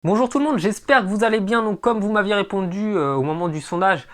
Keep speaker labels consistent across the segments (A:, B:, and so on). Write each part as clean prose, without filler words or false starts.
A: Bonjour tout le monde, j'espère que vous allez bien. Donc comme vous m'aviez répondu au moment du sondage,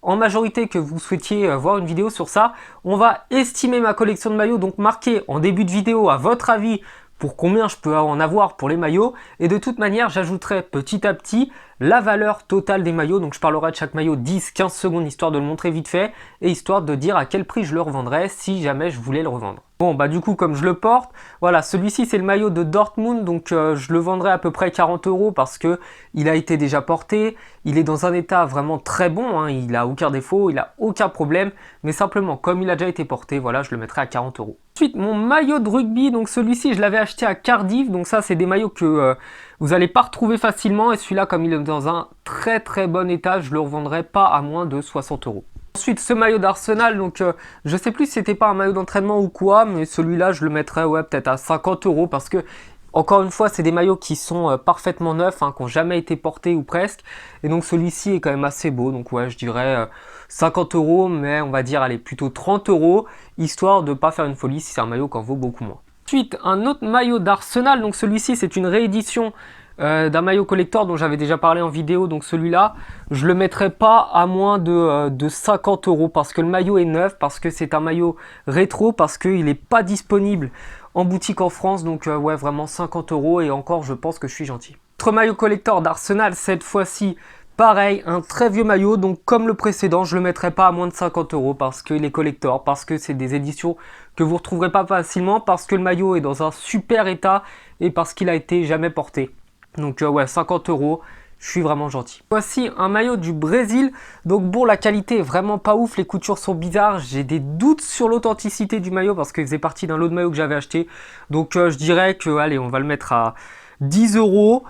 A: en majorité que vous souhaitiez voir une vidéo sur ça, on va estimer ma collection de maillots, donc marquer en début de vidéo à votre avis pour combien je peux en avoir pour les maillots. Et de toute manière, j'ajouterai petit à petit la valeur totale des maillots. Donc je parlerai de chaque maillot 10-15 secondes histoire de le montrer vite fait et histoire de dire à quel prix je le revendrai si jamais je voulais le revendre. Bon bah du coup comme je le porte, voilà, celui-ci c'est le maillot de Dortmund, donc je le vendrai à peu près 40 € parce que il a été déjà porté, il est dans un état vraiment très bon, hein, il a aucun défaut, il a aucun problème, mais simplement comme il a déjà été porté, voilà, je le mettrai à 40 €. Ensuite mon maillot de rugby, donc celui-ci je l'avais acheté à Cardiff, donc ça c'est des maillots que vous n'allez pas retrouver facilement, et celui-là comme il est dans un très bon état, je le revendrai pas à moins de 60 €. Ensuite, ce maillot d'Arsenal, donc je sais plus si c'était pas un maillot d'entraînement ou quoi, mais celui-là, je le mettrais ouais, peut-être à 50 € parce que, encore une fois, c'est des maillots qui sont parfaitement neufs, hein, qui n'ont jamais été portés ou presque. Et donc celui-ci est quand même assez beau, donc ouais, je dirais 50 €, mais on va dire, allez, plutôt 30 €, histoire de pas faire une folie si c'est un maillot qui en vaut beaucoup moins. Ensuite, un autre maillot d'Arsenal, donc celui-ci, c'est une réédition d'un maillot collector dont j'avais déjà parlé en vidéo, donc celui-là, je le mettrai pas à moins de 50 € parce que le maillot est neuf, parce que c'est un maillot rétro, parce qu'il n'est pas disponible en boutique en France, donc ouais, vraiment 50 € et encore, je pense que je suis gentil. Autre maillot collector d'Arsenal, cette fois-ci, pareil, un très vieux maillot, donc comme le précédent, je le mettrai pas à moins de 50 € parce qu'il est collector, parce que c'est des éditions que vous retrouverez pas facilement, parce que le maillot est dans un super état et parce qu'il a été jamais porté. Donc ouais, 50 €, je suis vraiment gentil. Voici un maillot du Brésil. Donc bon, la qualité est vraiment pas ouf, les coutures sont bizarres. J'ai des doutes sur l'authenticité du maillot parce qu'il faisait partie d'un lot de maillots que j'avais acheté. Donc je dirais que, allez, on va le mettre à 10 €.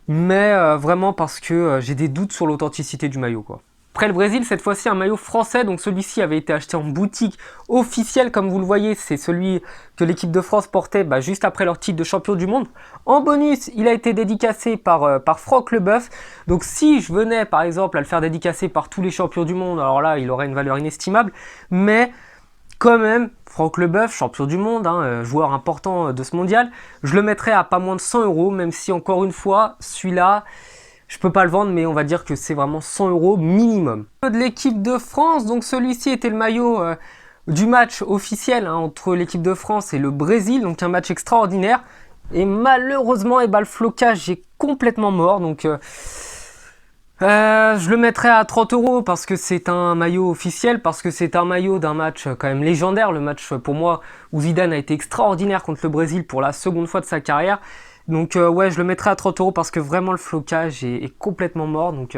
A: Mais vraiment parce que j'ai des doutes sur l'authenticité du maillot, quoi. Après le Brésil, cette fois-ci un maillot français, donc celui-ci avait été acheté en boutique officielle, comme vous le voyez, c'est celui que l'équipe de France portait juste après leur titre de champion du monde. En bonus, il a été dédicacé par Franck Leboeuf, donc si je venais par exemple à le faire dédicacer par tous les champions du monde, alors là il aurait une valeur inestimable, mais quand même, Franck Leboeuf, champion du monde, hein, joueur important de ce mondial, je le mettrais à pas moins de 100 €, même si encore une fois, celui-là, je peux pas le vendre, mais on va dire que c'est vraiment 100 € minimum. De l'équipe de France, donc celui-ci était le maillot du match officiel hein, entre l'équipe de France et le Brésil, donc un match extraordinaire. Et malheureusement, le flocage est complètement mort, donc je le mettrais à 30 € parce que c'est un maillot officiel, parce que c'est un maillot d'un match quand même légendaire, le match pour moi où Zidane a été extraordinaire contre le Brésil pour la seconde fois de sa carrière. Donc ouais, je le mettrai à 30 € parce que vraiment le flocage est complètement mort. Donc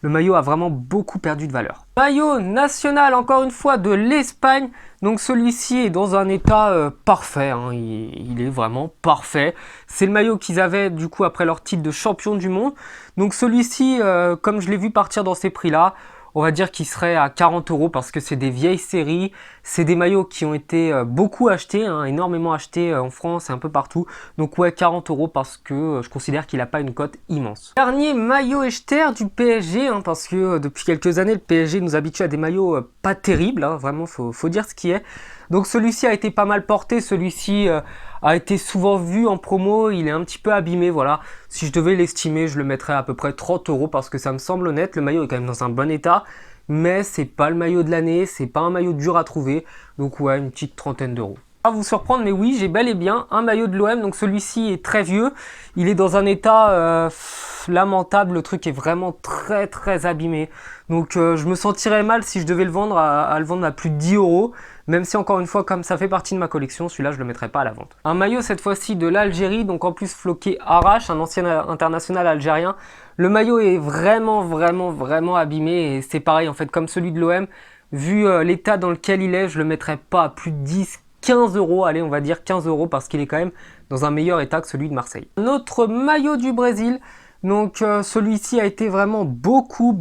A: le maillot a vraiment beaucoup perdu de valeur. Maillot national, encore une fois, de l'Espagne. Donc celui-ci est dans un état parfait, hein. Il est vraiment parfait. C'est le maillot qu'ils avaient du coup après leur titre de champion du monde. Donc celui-ci, comme je l'ai vu partir dans ces prix-là, on va dire qu'il serait à 40 € parce que c'est des vieilles séries, c'est des maillots qui ont été beaucoup achetés, hein, énormément achetés en France et un peu partout. Donc ouais, 40 € parce que je considère qu'il n'a pas une cote immense. Dernier maillot Echter du PSG, hein, parce que depuis quelques années, le PSG nous habitue à des maillots pas terribles, hein, vraiment, faut dire ce qui est. Donc celui-ci a été pas mal porté, celui-ci a été souvent vu en promo, il est un petit peu abîmé, voilà. Si je devais l'estimer, je le mettrais à peu près 30 € parce que ça me semble honnête, le maillot est quand même dans un bon état, mais c'est pas le maillot de l'année, c'est pas un maillot dur à trouver, donc ouais, une petite trentaine d'euros. À vous surprendre, mais oui, j'ai bel et bien un maillot de l'OM, donc celui-ci est très vieux, il est dans un état lamentable, le truc est vraiment très abîmé, donc je me sentirais mal si je devais le vendre à le vendre à plus de 10 €, même si encore une fois, comme ça fait partie de ma collection, celui-là je le mettrai pas à la vente. Un maillot cette fois-ci de l'Algérie, donc en plus floqué Arrache, un ancien international algérien. Le maillot est vraiment abîmé et c'est pareil en fait comme celui de l'OM. Vu l'état dans lequel il est, je le mettrai pas à plus de 10-15 €, allez on va dire 15 € parce qu'il est quand même dans un meilleur état que celui de Marseille. Un autre maillot du Brésil, donc celui-ci a été vraiment beaucoup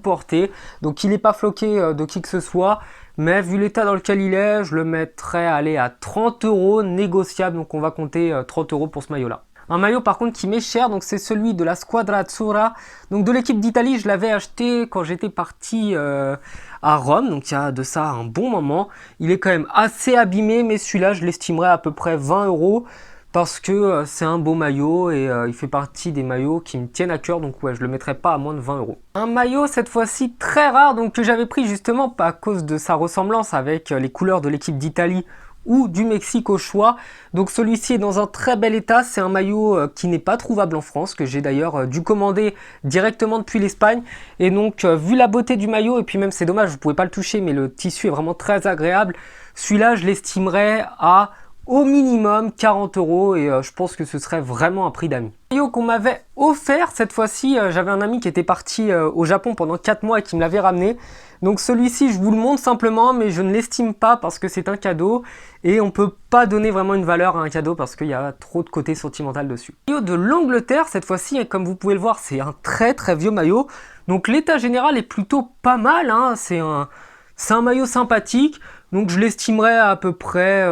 A: porté. Donc il n'est pas floqué de qui que ce soit. Mais vu l'état dans lequel il est, je le mettrais aller à 30 € négociable. Donc on va compter 30 € pour ce maillot-là. Un maillot par contre qui m'est cher, donc c'est celui de la Squadra Azzurra, donc de l'équipe d'Italie. Je l'avais acheté quand j'étais parti à Rome, donc il y a de ça un bon moment. Il est quand même assez abîmé, mais celui-là je l'estimerais à peu près 20 €. parce que c'est un beau maillot et il fait partie des maillots qui me tiennent à cœur, donc ouais, je le mettrai pas à moins de 20 euros. Un maillot cette fois-ci très rare, donc que j'avais pris justement à cause de sa ressemblance avec les couleurs de l'équipe d'Italie ou du Mexique au choix. Donc celui-ci est dans un très bel état, c'est un maillot qui n'est pas trouvable en France, que j'ai d'ailleurs dû commander directement depuis l'Espagne. Et donc vu la beauté du maillot, et puis même c'est dommage, vous pouvez pas le toucher, mais le tissu est vraiment très agréable, celui-là je l'estimerais à au minimum 40 euros et je pense que ce serait vraiment un prix d'amis. Le maillot qu'on m'avait offert cette fois-ci, j'avais un ami qui était parti au Japon pendant 4 mois et qui me l'avait ramené. Donc celui-ci je vous le montre simplement, mais je ne l'estime pas parce que c'est un cadeau et on peut pas donner vraiment une valeur à un cadeau parce qu'il y a trop de côté sentimental dessus. Le maillot de l'Angleterre cette fois-ci, et comme vous pouvez le voir, c'est un très très vieux maillot. Donc l'état général est plutôt pas mal, hein. C'est un maillot sympathique. Donc je l'estimerais à peu près,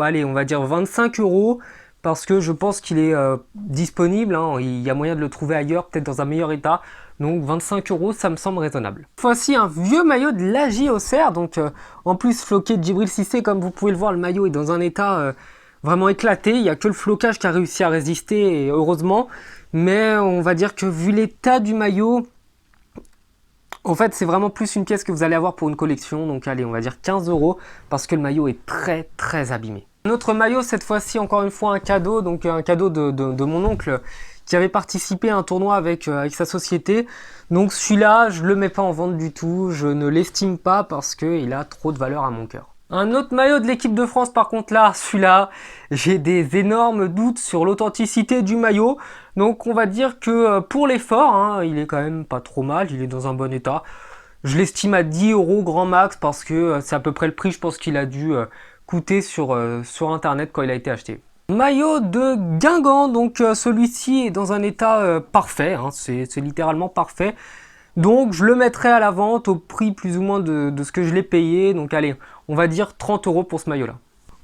A: allez, on va dire 25 euros parce que je pense qu'il est disponible, hein. Il y a moyen de le trouver ailleurs, peut-être dans un meilleur état. Donc 25 euros, ça me semble raisonnable. Voici un vieux maillot de l'AJ Auxerre, donc en plus floqué de Djibril Cissé, comme vous pouvez le voir, le maillot est dans un état vraiment éclaté. Il n'y a que le flocage qui a réussi à résister, et heureusement. Mais on va dire que vu l'état du maillot, en fait, c'est vraiment plus une pièce que vous allez avoir pour une collection. Donc allez, on va dire 15 euros parce que le maillot est très très abîmé. Un autre maillot, cette fois-ci, encore une fois un cadeau. Donc un cadeau de mon oncle qui avait participé à un tournoi avec sa société. Donc celui-là, je ne le mets pas en vente du tout. Je ne l'estime pas parce qu'il a trop de valeur à mon cœur. Un autre maillot de l'équipe de France, par contre là, celui-là, j'ai des énormes doutes sur l'authenticité du maillot. Donc on va dire que pour l'effort, hein, il est quand même pas trop mal, il est dans un bon état. Je l'estime à 10 euros grand max parce que c'est à peu près le prix, je pense qu'il a dû coûter sur internet quand il a été acheté. Maillot de Guingamp, donc celui-ci est dans un état parfait, hein, c'est littéralement parfait. Donc je le mettrai à la vente au prix plus ou moins de ce que je l'ai payé. Donc allez, on va dire 30 euros pour ce maillot-là.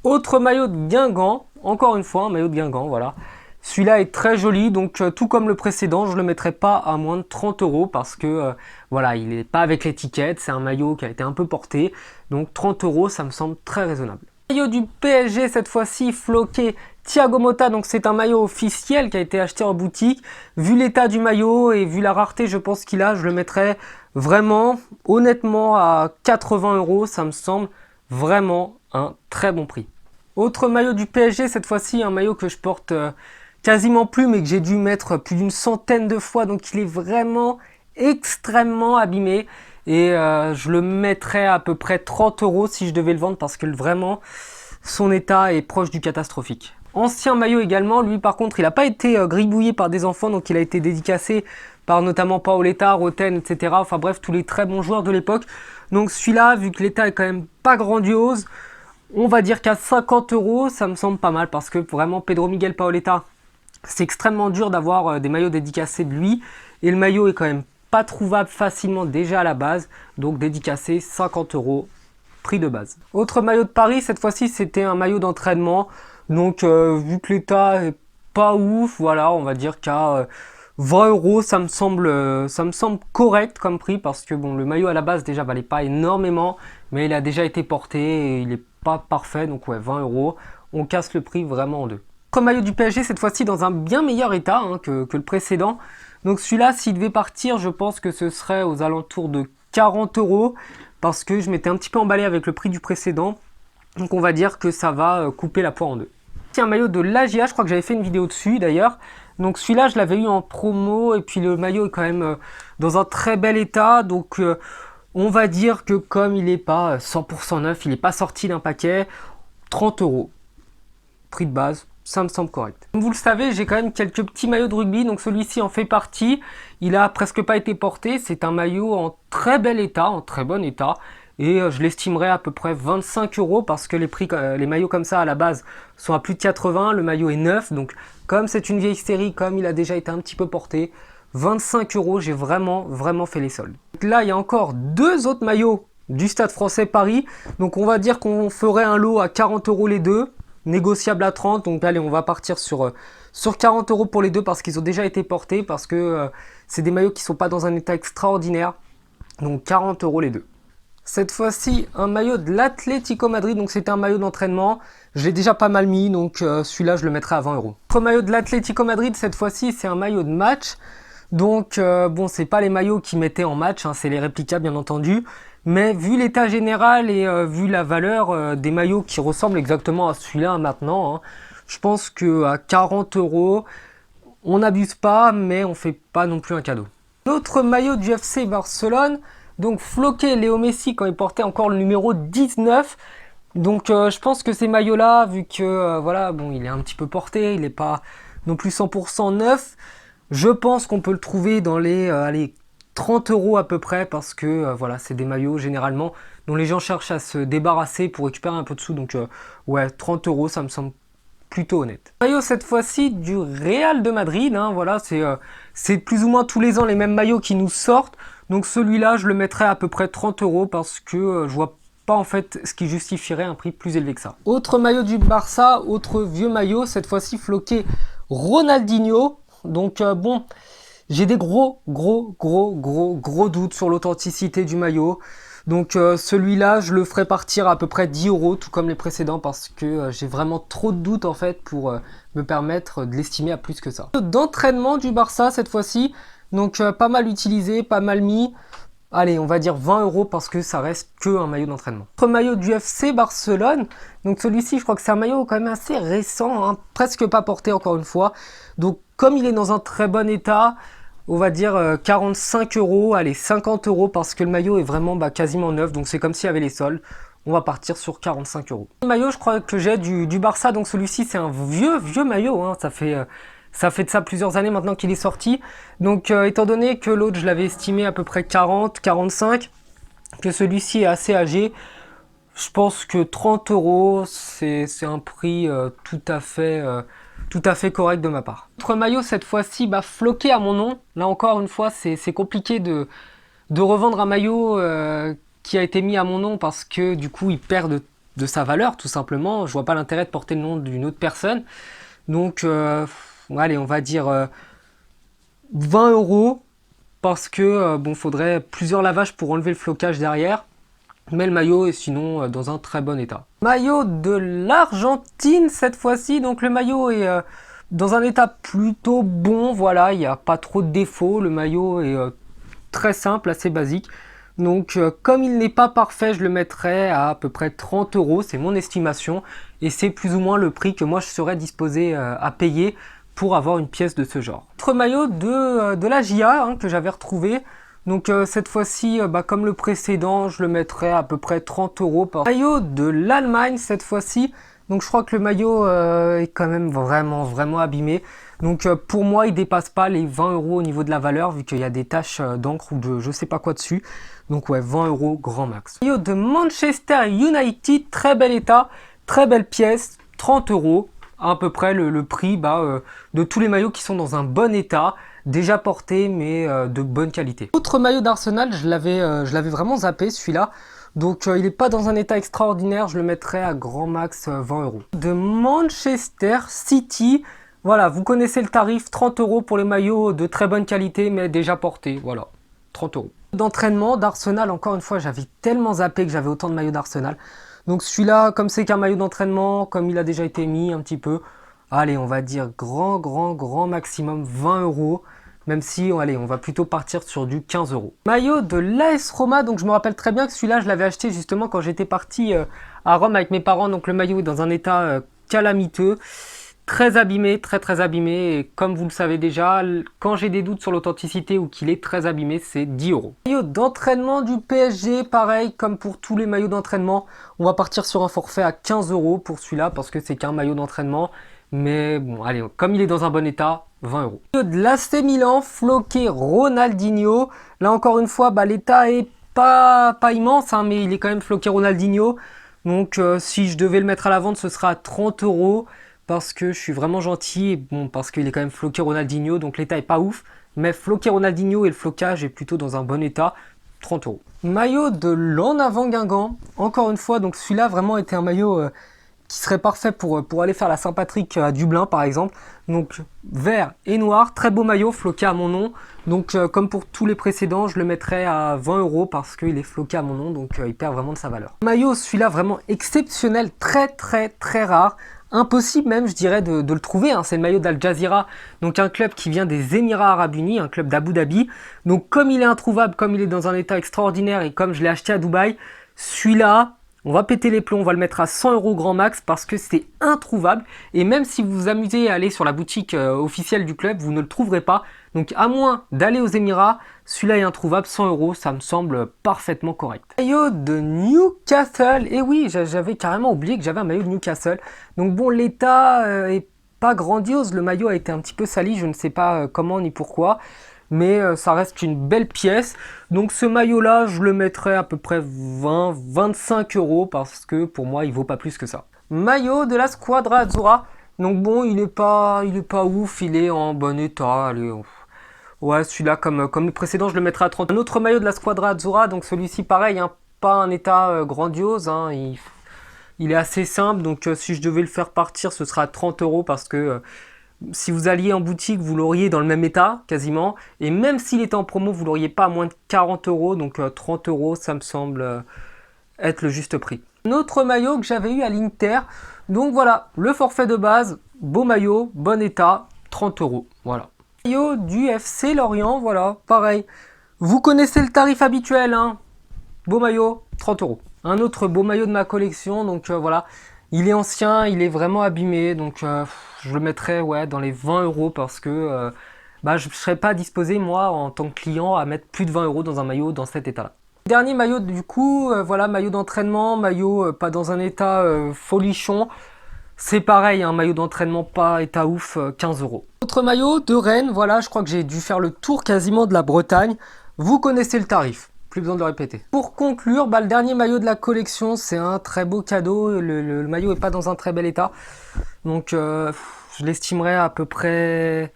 A: Autre maillot de Guingamp, encore une fois un maillot de Guingamp, voilà. Celui-là est très joli, donc tout comme le précédent, je ne le mettrai pas à moins de 30 euros parce que voilà, il n'est pas avec l'étiquette, c'est un maillot qui a été un peu porté. Donc 30 euros, ça me semble très raisonnable. Maillot du PSG cette fois-ci, floqué Thiago Motta, donc c'est un maillot officiel qui a été acheté en boutique. Vu l'état du maillot et vu la rareté je pense qu'il a, je le mettrais vraiment, honnêtement à 80 euros, ça me semble vraiment un très bon prix. Autre maillot du PSG, cette fois-ci un maillot que je porte quasiment plus mais que j'ai dû mettre plus d'une centaine de fois, donc il est vraiment extrêmement abîmé. Et je le mettrais à peu près 30 euros si je devais le vendre parce que vraiment son état est proche du catastrophique. Ancien maillot également, lui par contre il n'a pas été gribouillé par des enfants, donc il a été dédicacé par notamment Paoletta, Roten, etc. Enfin bref, tous les très bons joueurs de l'époque. Donc celui-là, vu que l'état est quand même pas grandiose, on va dire qu'à 50 euros, ça me semble pas mal parce que vraiment Pedro Miguel Paoletta, c'est extrêmement dur d'avoir des maillots dédicacés de lui et le maillot est quand même pas trouvable facilement déjà à la base, donc dédicacé 50 euros, prix de base. Autre maillot de Paris, cette fois-ci c'était un maillot d'entraînement, donc vu que l'état est pas ouf, voilà, on va dire qu'à 20 euros ça me semble correct comme prix parce que bon, le maillot à la base déjà valait pas énormément, mais il a déjà été porté et il est pas parfait, donc ouais, 20 euros, on casse le prix vraiment en deux. Autre maillot du PSG, cette fois-ci dans un bien meilleur état hein, que le précédent. Donc celui-là, s'il devait partir, je pense que ce serait aux alentours de 40 euros parce que je m'étais un petit peu emballé avec le prix du précédent. Donc on va dire que ça va couper la poire en deux. C'est un maillot de l'AGA, je crois que j'avais fait une vidéo dessus d'ailleurs. Donc celui-là, je l'avais eu en promo et puis le maillot est quand même dans un très bel état. Donc on va dire que comme il n'est pas 100% neuf, il n'est pas sorti d'un paquet, 30 euros. Prix de base. Ça me semble correct. Comme vous le savez, j'ai quand même quelques petits maillots de rugby, donc celui-ci en fait partie. Il a presque pas été porté, c'est un maillot en très bel état, en très bon état. Et je l'estimerais à peu près 25 euros parce que les maillots comme ça à la base sont à plus de 80, le maillot est neuf. Donc comme c'est une vieille série, comme il a déjà été un petit peu porté, 25 euros, j'ai vraiment fait les soldes. Là, il y a encore deux autres maillots du Stade Français Paris. Donc on va dire qu'on ferait un lot à 40 euros les deux. Négociable à 30, donc allez, on va partir sur 40 euros pour les deux parce qu'ils ont déjà été portés, parce que c'est des maillots qui ne sont pas dans un état extraordinaire, donc 40 euros les deux. Cette fois-ci, un maillot de l'Atlético Madrid, donc c'était un maillot d'entraînement. Je l'ai déjà pas mal mis, donc celui-là, je le mettrai à 20 euros. Autre maillot de l'Atlético Madrid, cette fois-ci, c'est un maillot de match. Donc, bon, c'est pas les maillots qu'ils mettaient en match, hein, c'est les réplicas, bien entendu. Mais vu l'état général et vu la valeur des maillots qui ressemblent exactement à celui-là maintenant, hein, je pense qu'à 40 euros, on n'abuse pas, mais on fait pas non plus un cadeau. Notre maillot du FC Barcelone, donc floqué Léo Messi quand il portait encore le numéro 19. Donc je pense que ces maillots-là, vu que voilà, bon, il est un petit peu porté, il n'est pas non plus 100% neuf, je pense qu'on peut le trouver dans les allez, 30 euros à peu près, parce que voilà, c'est des maillots généralement dont les gens cherchent à se débarrasser pour récupérer un peu de sous. Donc ouais, 30 euros, ça me semble plutôt honnête. Maillot cette fois-ci du Real de Madrid, hein, voilà, c'est plus ou moins tous les ans les mêmes maillots qui nous sortent. Donc celui-là, je le mettrais à peu près 30 euros parce que je vois pas en fait ce qui justifierait un prix plus élevé que ça. Autre maillot du Barça, autre vieux maillot, cette fois-ci floqué Ronaldinho. Donc bon, j'ai des gros doutes sur l'authenticité du maillot. Donc celui-là, je le ferai partir à peu près 10 euros, tout comme les précédents, parce que j'ai vraiment trop de doutes en fait pour me permettre de l'estimer à plus que ça. D'entraînement du Barça cette fois-ci, donc pas mal utilisé, pas mal mis. Allez, on va dire 20 euros parce que ça reste que un maillot d'entraînement. Autre maillot du FC Barcelone, donc celui-ci, je crois que c'est un maillot quand même assez récent, hein, presque pas porté encore une fois. Donc comme il est dans un très bon état, on va dire 45 euros, allez 50 euros parce que le maillot est vraiment quasiment neuf, donc c'est comme s'il y avait les sols. On va partir sur 45 euros. Le maillot, je crois que j'ai du Barça, donc celui-ci c'est un vieux maillot, hein, ça fait de ça plusieurs années maintenant qu'il est sorti. Donc étant donné que l'autre je l'avais estimé à peu près 40, 45, que celui-ci est assez âgé, je pense que 30 euros c'est un prix tout à fait correct de ma part. Autre maillot cette fois-ci, floqué à mon nom. Là encore une fois, c'est compliqué de revendre un maillot qui a été mis à mon nom parce que du coup il perd de sa valeur tout simplement. Je vois pas l'intérêt de porter le nom d'une autre personne. Donc allez, on va dire 20 euros parce que bon, faudrait plusieurs lavages pour enlever le flocage derrière. Mais le maillot est sinon dans un très bon état. Maillot de l'Argentine cette fois-ci. Donc le maillot est dans un état plutôt bon. Voilà, il n'y a pas trop de défauts. Le maillot est très simple, assez basique. Donc comme il n'est pas parfait, je le mettrai à peu près 30 euros. C'est mon estimation. Et c'est plus ou moins le prix que moi je serais disposé à payer pour avoir une pièce de ce genre. Autre maillot de la GIA hein, que j'avais retrouvé. Donc cette fois-ci, comme le précédent, je le mettrai à peu près 30 euros par maillot de l'Allemagne cette fois-ci. Donc je crois que le maillot est quand même vraiment abîmé. Donc pour moi, il dépasse pas les 20 euros au niveau de la valeur, vu qu'il y a des taches d'encre ou de je sais pas quoi dessus. Donc ouais, 20 euros grand max. Maillot de Manchester United, très bel état, très belle pièce, 30 euros. À peu près le prix de tous les maillots qui sont dans un bon état, déjà portés mais de bonne qualité. Autre maillot d'Arsenal, je l'avais vraiment zappé celui-là, donc il n'est pas dans un état extraordinaire, je le mettrais à grand max 20 euros. De Manchester City, voilà, vous connaissez le tarif, 30 euros pour les maillots de très bonne qualité mais déjà portés, voilà, 30 euros. D'entraînement d'Arsenal, encore une fois, j'avais tellement zappé que j'avais autant de maillots d'Arsenal. Donc celui-là, comme c'est qu'un maillot d'entraînement, comme il a déjà été mis un petit peu, allez, on va dire grand maximum 20 euros. Même si, allez, on va plutôt partir sur du 15 euros. Maillot de l'AS Roma, donc je me rappelle très bien que celui-là, je l'avais acheté justement quand j'étais parti à Rome avec mes parents. Donc le maillot est dans un état calamiteux. Très abîmé, très abîmé, et comme vous le savez déjà, quand j'ai des doutes sur l'authenticité ou qu'il est très abîmé, c'est 10 euros. Maillot d'entraînement du PSG, pareil, comme pour tous les maillots d'entraînement, on va partir sur un forfait à 15 euros pour celui-là, parce que c'est qu'un maillot d'entraînement, mais bon, allez, comme il est dans un bon état, 20 euros. Maillot de l'AC Milan, floqué Ronaldinho, là encore une fois, l'état est pas immense, hein, mais il est quand même floqué Ronaldinho, donc si je devais le mettre à la vente, ce sera à 30 euros. Parce que je suis vraiment gentil, et bon, parce qu'il est quand même floqué Ronaldinho, donc l'état est pas ouf, mais floqué Ronaldinho et le flocage est plutôt dans un bon état, 30 euros. Maillot de l'en avant Guingamp, encore une fois, donc celui-là vraiment était un maillot qui serait parfait pour aller faire la Saint-Patrick à Dublin par exemple. Donc vert et noir, très beau maillot floqué à mon nom. Donc comme pour tous les précédents, je le mettrai à 20 € parce qu'il est floqué à mon nom, donc il perd vraiment de sa valeur. Maillot, celui-là vraiment exceptionnel, très rare. Impossible même, je dirais, de le trouver, hein. C'est le maillot d'Al Jazeera, donc un club qui vient des Émirats Arabes Unis, un club d'Abu Dhabi. Donc comme il est introuvable, comme il est dans un état extraordinaire et comme je l'ai acheté à Dubaï, celui-là, on va péter les plombs, on va le mettre à 100 € grand max parce que c'est introuvable. Et même si vous vous amusez à aller sur la boutique officielle du club, vous ne le trouverez pas. Donc à moins d'aller aux Émirats, celui-là est introuvable, 100 €, ça me semble parfaitement correct. Maillot de Newcastle, et oui, j'avais carrément oublié que j'avais un maillot de Newcastle. Donc bon, l'état est pas grandiose, le maillot a été un petit peu sali, je ne sais pas comment ni pourquoi. Mais ça reste une belle pièce. Donc ce maillot là, je le mettrais à peu près 20-25 € parce que pour moi il vaut pas plus que ça. Maillot de la Squadra Azzurra. Donc bon, il est pas ouf, il est en bon état. Allez, ouais, celui-là comme le précédent, je le mettrais à 30. Un autre maillot de la Squadra Azzurra, donc celui-ci pareil, hein, pas un état grandiose, hein, il est assez simple. Donc si je devais le faire partir, ce sera à 30 € parce que si vous alliez en boutique, vous l'auriez dans le même état, quasiment. Et même s'il était en promo, vous l'auriez pas à moins de 40 €. Donc 30 €, ça me semble être le juste prix. Un autre maillot que j'avais eu à l'Inter. Donc voilà, le forfait de base, beau maillot, bon état, 30 €. Voilà. Maillot du FC Lorient, voilà, pareil. Vous connaissez le tarif habituel, hein. Beau maillot, 30 €. Un autre beau maillot de ma collection, donc voilà. Il est ancien, il est vraiment abîmé, donc je le mettrais ouais, dans les 20 € parce que je ne serais pas disposé, moi, en tant que client, à mettre plus de 20 € dans un maillot dans cet état-là. Dernier maillot, du coup, voilà, maillot d'entraînement, maillot pas dans un état folichon. C'est pareil, un maillot d'entraînement pas état ouf, 15 €. Autre maillot de Rennes, voilà, je crois que j'ai dû faire le tour quasiment de la Bretagne. Vous connaissez le tarif. Plus besoin de le répéter. Pour conclure, le dernier maillot de la collection, c'est un très beau cadeau. Le maillot n'est pas dans un très bel état. Donc je l'estimerais à peu près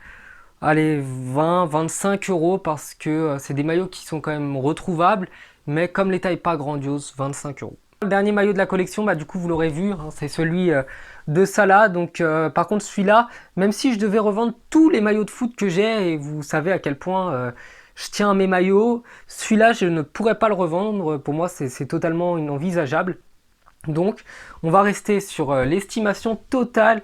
A: 20-25 € parce que c'est des maillots qui sont quand même retrouvables. Mais comme l'état n'est pas grandiose, 25 €. Le dernier maillot de la collection, du coup vous l'aurez vu, hein, c'est celui de Salah. Donc par contre celui-là, même si je devais revendre tous les maillots de foot que j'ai, et vous savez à quel point je tiens à mes maillots, celui-là je ne pourrais pas le revendre, pour moi c'est totalement inenvisageable. Donc on va rester sur l'estimation totale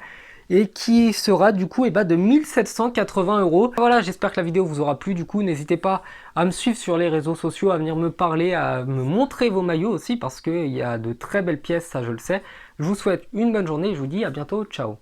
A: et qui sera du coup de 1780 €. Voilà, j'espère que la vidéo vous aura plu. Du coup, n'hésitez pas à me suivre sur les réseaux sociaux, à venir me parler, à me montrer vos maillots aussi parce qu'il y a de très belles pièces, ça je le sais. Je vous souhaite une bonne journée et je vous dis à bientôt, ciao.